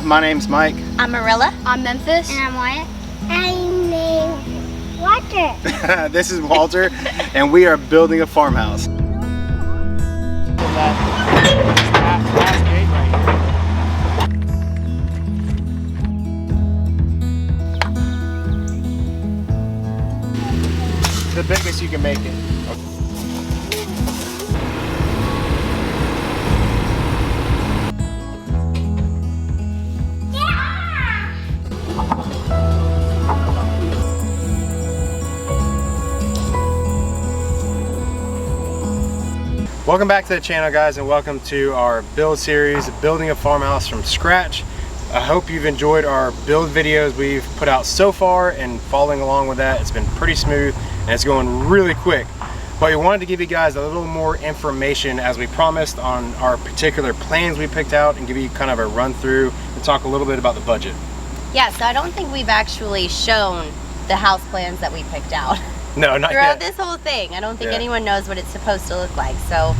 My name's Mike. I'm Marilla. I'm Memphis. And I'm Wyatt. I'm named Walter. This is Walter, and we are building a farmhouse. The biggest you can make it. Welcome back to the channel, guys, and welcome to our build series, building a farmhouse from scratch. I hope you've enjoyed our build videos we've put out so far, and following along with that, it's been pretty smooth and it's going really quick. But we wanted to give you guys a little more information, as we promised, on our particular plans we picked out, and give you kind of a run through and talk a little bit about the budget. Yeah, so I don't think we've actually shown the house plans that we picked out. No, not throughout yet. this whole thing. I don't think anyone knows what it's supposed to look like. So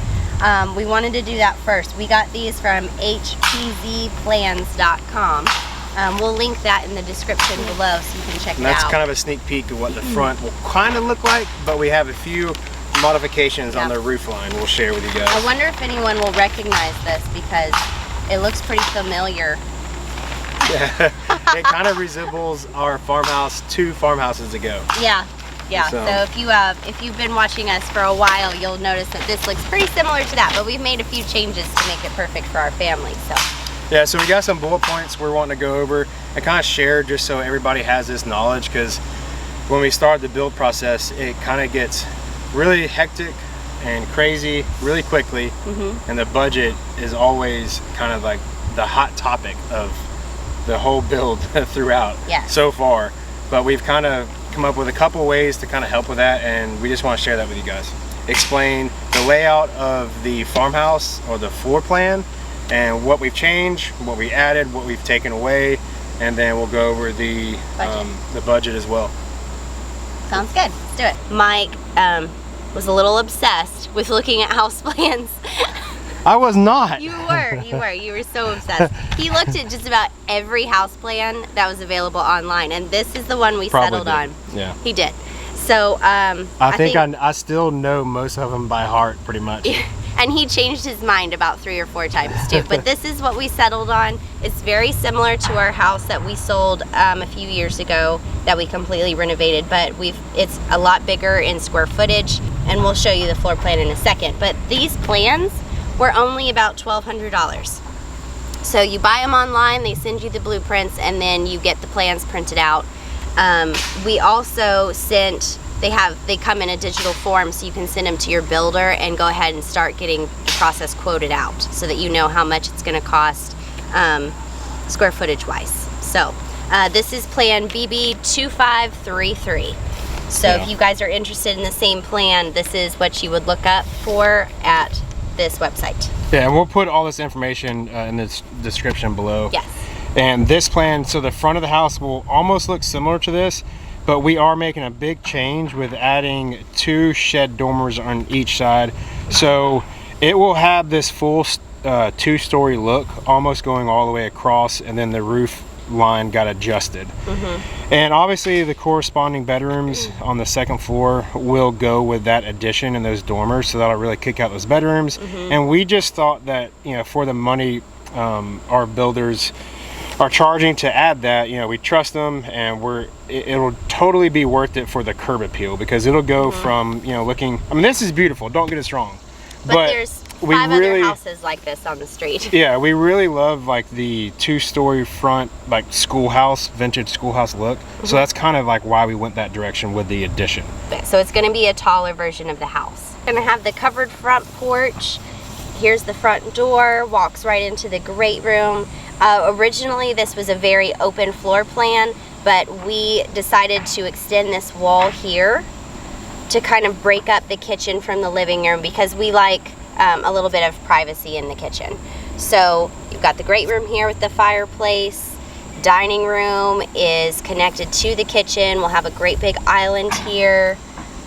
we wanted to do that first. We got these from hpzplans.com. We'll link that in the description below so you can check it out. That's kind of a sneak peek of what the front will kind of look like, but we have a few modifications on the roof line we'll share with you guys. I wonder if anyone will recognize this, because it looks pretty familiar. Yeah, it kind of resembles our farmhouse 2 farmhouses ago. Yeah. Yeah, so if you've been watching us for a while, you'll notice that this looks pretty similar to that, but we've made a few changes to make it perfect for our family. So yeah, so we got some bullet points we're wanting to go over and kind of share, just so everybody has this knowledge, because when we start the build process, it kind of gets really hectic and crazy really quickly, and the budget is always kind of like the hot topic of the whole build throughout so far. But we've kind of come up with a couple ways to kind of help with that, and we just want to share that with you guys. Explain the layout of the farmhouse, or the floor plan, and what we've changed, what we added, what we've taken away, and then we'll go over the budget as well. Sounds good. Let's do it. Mike was a little obsessed with looking at house plans. I was not. You were so obsessed. He looked at just about every house plan that was available online, and this is the one we settled on. Yeah, he did. So I think I still know most of them by heart, pretty much. And he changed his mind about 3 or 4 times too. But this is what we settled on. It's very similar to our house that we sold a few years ago that we completely renovated, but it's a lot bigger in square footage, and we'll show you the floor plan in a second. But these plans were only about $1,200. So you buy them online, they send you the blueprints, and then you get the plans printed out. We also sent, they come in a digital form, so you can send them to your builder and go ahead and start getting the process quoted out, so that you know how much it's going to cost square footage wise. So this is plan BB2533. So if you guys are interested in the same plan, this is what you would look up for at this website. Yeah, and we'll put all this information in the description below. Yes. And this plan, so the front of the house will almost look similar to this, but we are making a big change with adding 2 shed dormers on each side. So it will have this full 2-story look, almost going all the way across, and then the roof line got adjusted. And obviously the corresponding bedrooms on the 2nd floor will go with that addition and those dormers, so that'll really kick out those bedrooms. And we just thought that, you know, for the money our builders are charging to add that, you know, we trust them, and it'll totally be worth it for the curb appeal, because it'll go from, you know, looking, I mean, this is beautiful, don't get us wrong, but there's 5 other houses like this on the street. Yeah, we really love like the 2-story front, like schoolhouse, vintage schoolhouse look. So that's kind of like why we went that direction with the addition. So it's going to be a taller version of the house. Going to have the covered front porch. Here's the front door, walks right into the great room. Originally this was a very open floor plan, but we decided to extend this wall here to kind of break up the kitchen from the living room, because we like a little bit of privacy in the kitchen. So you've got the great room here with the fireplace. Dining room is connected to the kitchen. We'll have a great big island here.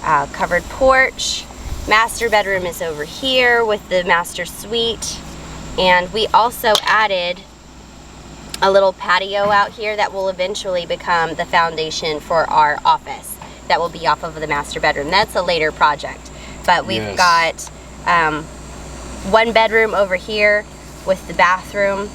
Covered porch. Master bedroom is over here with the master suite. And we also added a little patio out here that will eventually become the foundation for our office that will be off of the master bedroom. That's a later project, but we've got 1 bedroom over here with the bathroom,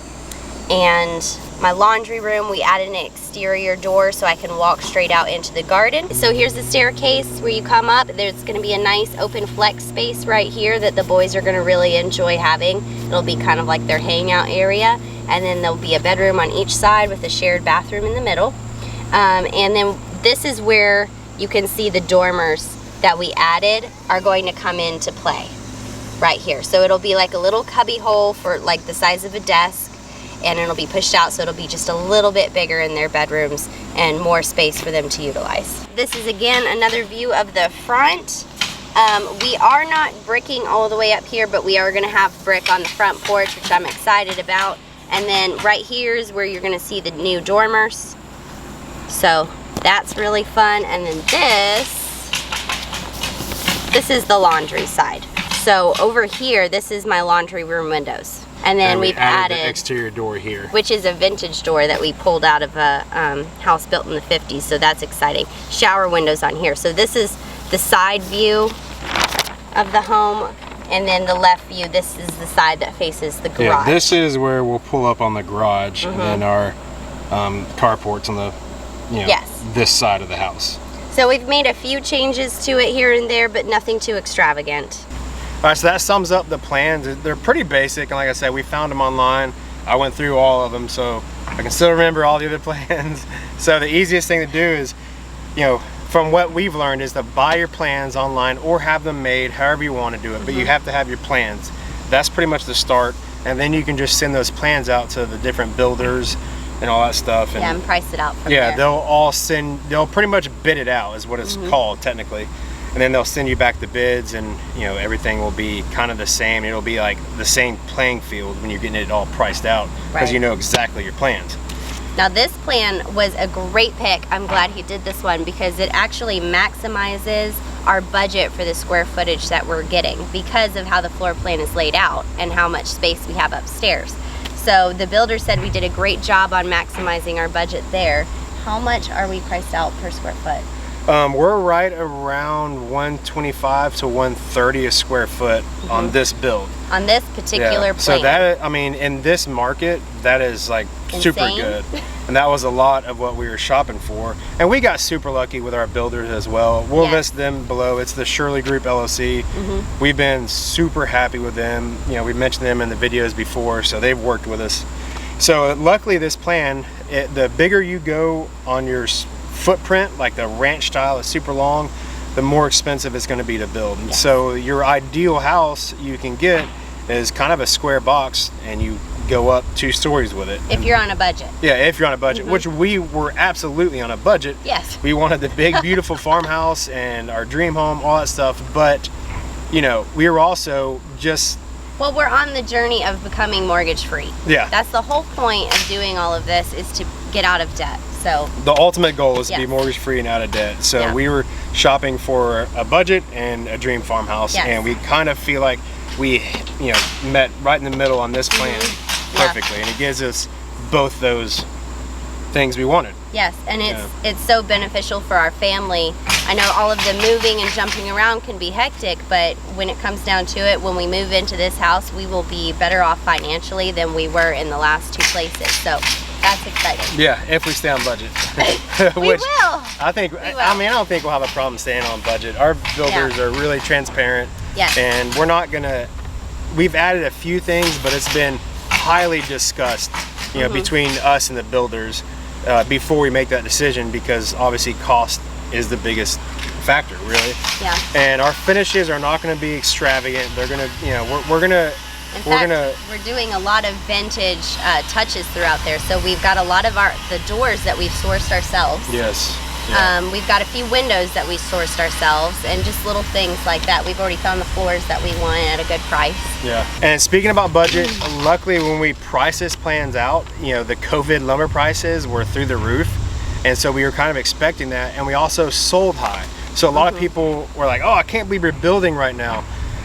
and my laundry room, we added an exterior door so I can walk straight out into the garden. So here's the staircase where you come up. There's gonna be a nice open flex space right here that the boys are gonna really enjoy having. It'll be kind of like their hangout area. And then there'll be a bedroom on each side with a shared bathroom in the middle. And then this is where you can see the dormers that we added are going to come into play right here. So it'll be like a little cubby hole for like the size of a desk, and it'll be pushed out so it'll be just a little bit bigger in their bedrooms and more space for them to utilize. This is again another view of the front. We are not bricking all the way up here, but we are gonna have brick on the front porch, which I'm excited about. And then right here is where you're gonna see the new dormers. So that's really fun. And then this is the laundry side. So over here, this is my laundry room windows. And then we've added the exterior door here, which is a vintage door that we pulled out of a house built in the 50s. So that's exciting. Shower windows on here. So this is the side view of the home. And then the left view, this is the side that faces the garage. Yeah, this is where we'll pull up on the garage, and then our carport's on the, this side of the house. So we've made a few changes to it here and there, but nothing too extravagant. All right, so that sums up the plans. They're pretty basic, and like I said, we found them online. I went through all of them, so I can still remember all the other plans. So the easiest thing to do is, from what we've learned, is to buy your plans online or have them made however you want to do it, but you have to have your plans. That's pretty much the start, and then you can just send those plans out to the different builders and all that stuff. And, and price it out from there. They'll pretty much bid it out is what it's called technically. And then they'll send you back the bids, and everything will be kind of the same. It'll be like the same playing field when you're getting it all priced out, because you know exactly your plans. Now this plan was a great pick. I'm glad he did this one because it actually maximizes our budget for the square footage that we're getting because of how the floor plan is laid out and how much space we have upstairs. So the builder said we did a great job on maximizing our budget there. How much are we priced out per square foot? We're right around 125 to 130 a square foot on this build. On this particular plan. So that, in this market, that is like super good. And that was a lot of what we were shopping for. And we got super lucky with our builders as well. We'll list them below. It's the Shirley Group LLC. We've been super happy with them. We mentioned them in the videos before, so they've worked with us. So luckily this plan, the bigger you go on your footprint, like the ranch style is super long, the more expensive it's going to be to build. And so your ideal house you can get is kind of a square box, and you go up 2 stories with it. If you're on a budget. Yeah, if you're on a budget, which we were absolutely on a budget. Yes. We wanted the big, beautiful farmhouse and our dream home, all that stuff. But, we were also just... Well, we're on the journey of becoming mortgage free. Yeah. That's the whole point of doing all of this, is to get out of debt. So the ultimate goal is to be mortgage free and out of debt. So we were shopping for a budget and a dream farmhouse, and we kind of feel like we met right in the middle on this plan perfectly, and it gives us both those things we wanted. Yes, and it's so beneficial for our family. I know all of the moving and jumping around can be hectic, but when it comes down to it, when we move into this house, we will be better off financially than we were in the last 2 places. So that's exciting. Yeah, if we stay on budget. We will. I don't think we'll have a problem staying on budget. Our builders are really transparent. Yes. And we're not gonna, we've added a few things, but it's been highly discussed, between us and the builders before we make that decision, because obviously cost is the biggest factor, really. Yeah. And our finishes are not going to be extravagant. They're going to, we're doing a lot of vintage touches throughout there. So we've got a lot of the doors that we've sourced ourselves. Yes. Yeah. We've got a few windows that we sourced ourselves, and just little things like that. We've already found the floors that we want at a good price. Yeah. And speaking about budget, luckily when we priced this plans out, the COVID lumber prices were through the roof. And so we were kind of expecting that, and we also sold high. So a lot of people were like, oh, I can't believe we're building right now.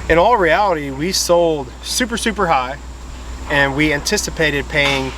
In all reality, we sold super, super high, and we anticipated paying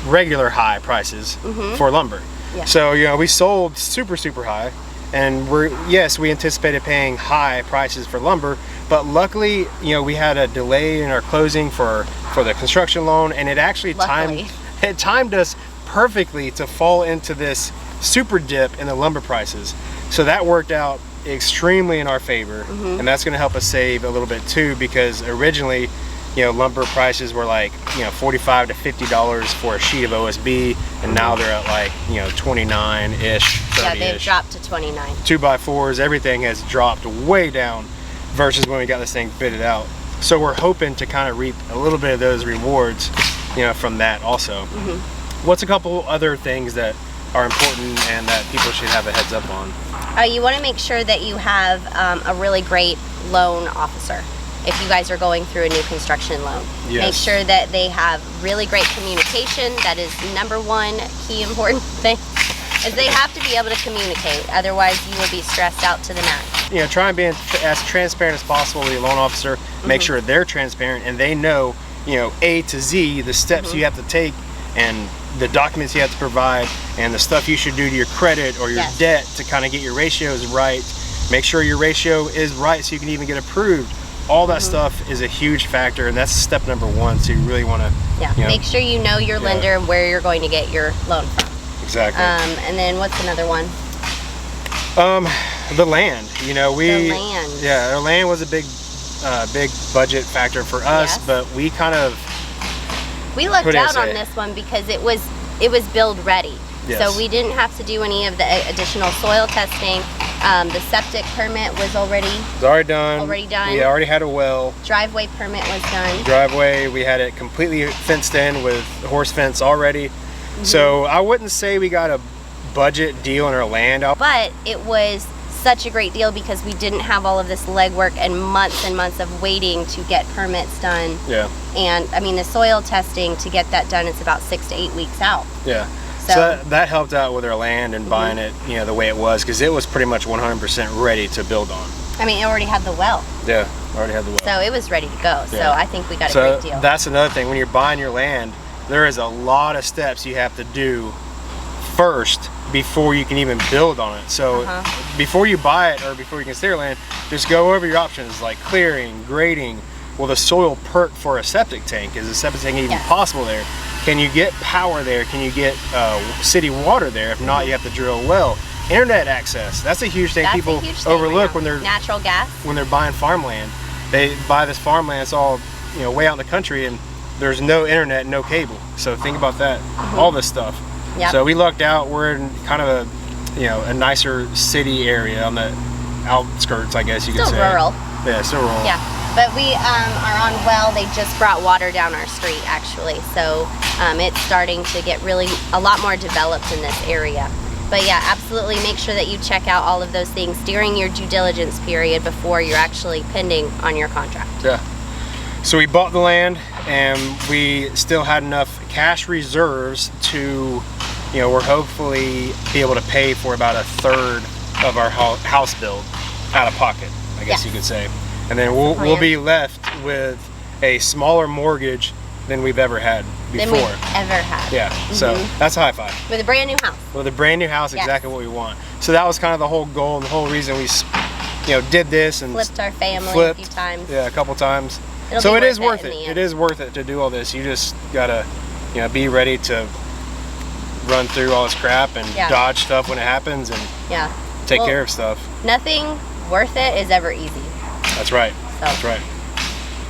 regular high prices for lumber. Yeah. So, you know, we sold super high, and we anticipated paying high prices for lumber, but luckily, you know, we had a delay in our closing for the construction loan, and it actually timed us perfectly to fall into this super dip in the lumber prices. So that worked out extremely in our favor, and that's going to help us save a little bit too, because originally, you know, lumber prices were like, you know, $45 to $50 for a sheet of OSB, and now they're at like, you know, 29-ish, 30-ish. Yeah, they've dropped to 29. 2x4s, everything has dropped way down versus when we got this thing bidded out. So we're hoping to kind of reap a little bit of those rewards, you know, from that also. What's a couple other things that are important and that people should have a heads up on? You want to make sure that you have a really great loan officer. If you guys are going through a new construction loan, make sure that they have really great communication. That is number one key important thing, is they have to be able to communicate. Otherwise, you will be stressed out to the max. You know, try and be as transparent as possible with your loan officer. Make sure they're transparent and they know, you know, A to Z, the steps you have to take and the documents you have to provide and the stuff you should do to your credit or your debt to kind of get your ratios right. Make sure your ratio is right so you can even get approved. All that stuff is a huge factor, and that's step number one. So you really want to, you know, make sure you know your lender and where you're going to get your loan from. Exactly. And then what's another one? The land. You know, the land. Yeah, our land was a big budget factor for us, but we kind of lucked out on this one because it was build ready. So we didn't have to do any of the additional soil testing. The septic permit was already done. We already had a well. Driveway permit was done. Driveway, we had it completely fenced in with horse fence already. So I wouldn't say we got a budget deal on our land. But it was such a great deal because we didn't have all of this legwork and months of waiting to get permits done. Yeah. And I mean, the soil testing, to get that done, it's about 6 to 8 weeks out. Yeah. So that helped out with our land and buying it, you know, the way it was, because it was pretty much 100% ready to build on. I mean, it already had the well. Yeah, already had the well. So it was ready to go. So I think we got a great deal. That's another thing. When you're buying your land, there is a lot of steps you have to do first before you can even build on it. So before you buy it or before you consider your land, just go over your options like clearing, grading. Will the soil perk for a septic tank? Is a septic tank even possible there? Can you get power there? Can you get city water there? If not, you have to drill a well. Internet access, that's a huge thing people overlook when they're natural gas. When they're buying farmland. They buy this farmland, it's all, you know, way out in the country, and there's no internet, no cable. So think about that, all this stuff. So we lucked out. We're in kind of a, you know, a nicer city area on the outskirts, I guess you could say. Still rural. Yeah, still rural. Yeah. But we are on well. They just brought water down our street, actually. So it's starting to get really a lot more developed in this area. But yeah, absolutely make sure that you check out all of those things during your due diligence period before you're actually pending on your contract. Yeah. So we bought the land and we still had enough cash reserves to, you know, we're hopefully be able to pay for about a third of our house build out of pocket, I guess you could say. And then we'll be left with a smaller mortgage than we've ever had before. Than we've ever had. Yeah, so that's a high five. With a brand new house. With a brand new house, exactly what we want. So that was kind of the whole goal and the whole reason we, you know, did this and flipped our family a few times. Yeah, a couple times. So it is worth it. It is worth it to do all this. You just gotta, you know, be ready to run through all this crap and dodge stuff when it happens and take care of stuff. Nothing worth it is ever easy. That's right. That's right.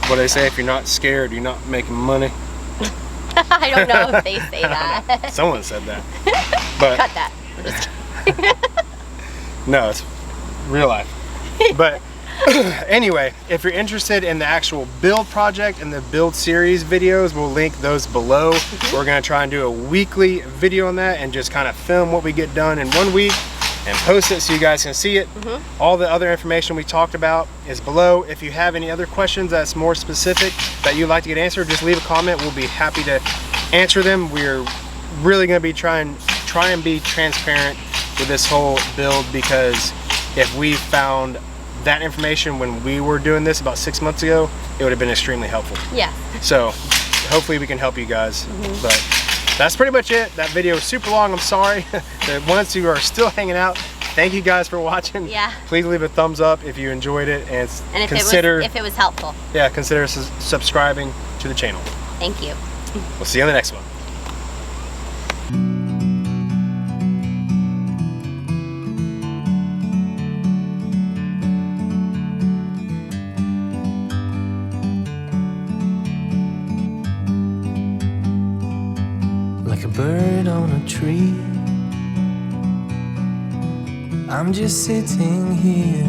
What do they say? If you're not scared, you're not making money. I don't know if they say that. Someone said that. But cut that. I'm just kidding. No, it's real life. But anyway, if you're interested in the actual build project and the build series videos, we'll link those below. We're going to try and do a weekly video on that and just kind of film what we get done in 1 week and post it so you guys can see it. All the other information we talked about is below. If you have any other questions that's more specific that you'd like to get answered, just leave a comment. We'll be happy to answer them. We're really going to be try and be transparent with this whole build, because if we found that information when we were doing this about 6 months ago, it would have been extremely helpful. Yeah. So hopefully we can help you guys. But that's pretty much it. That video was super long, I'm sorry. The ones who are still hanging out, thank you guys for watching. Yeah. Please leave a thumbs up if you enjoyed it, and if it was helpful. Yeah, consider subscribing to the channel. Thank you. We'll see you on the next one. Like a bird on a tree, I'm just sitting here.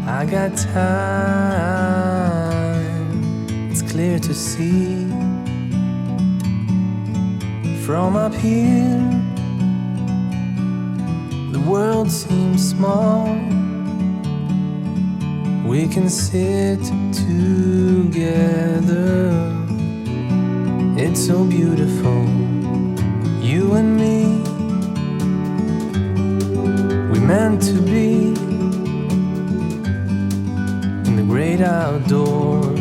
I got time, it's clear to see. From up here, the world seems small. We can sit together. It's so beautiful, you and me. We meant to be in the great outdoors.